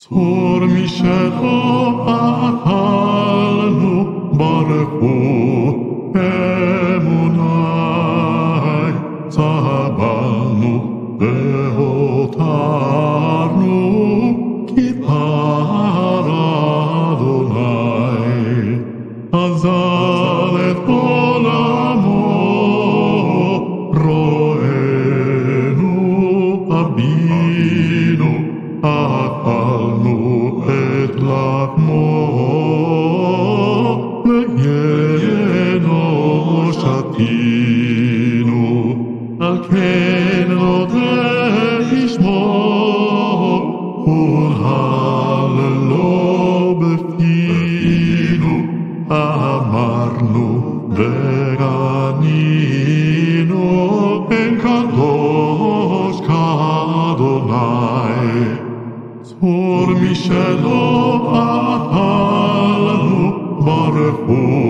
Tzur mishelo achalnu baruchu emunai tzabanu vehotarnu kipar Adonai azal et olamo roenu abinu אכלנו את לחמו ויינו שתינו על כן נודה ישמור ולהללו בפינו אמרנו וגנינו אין קדוש כאדוני Tzur mishelo achalnu baruchu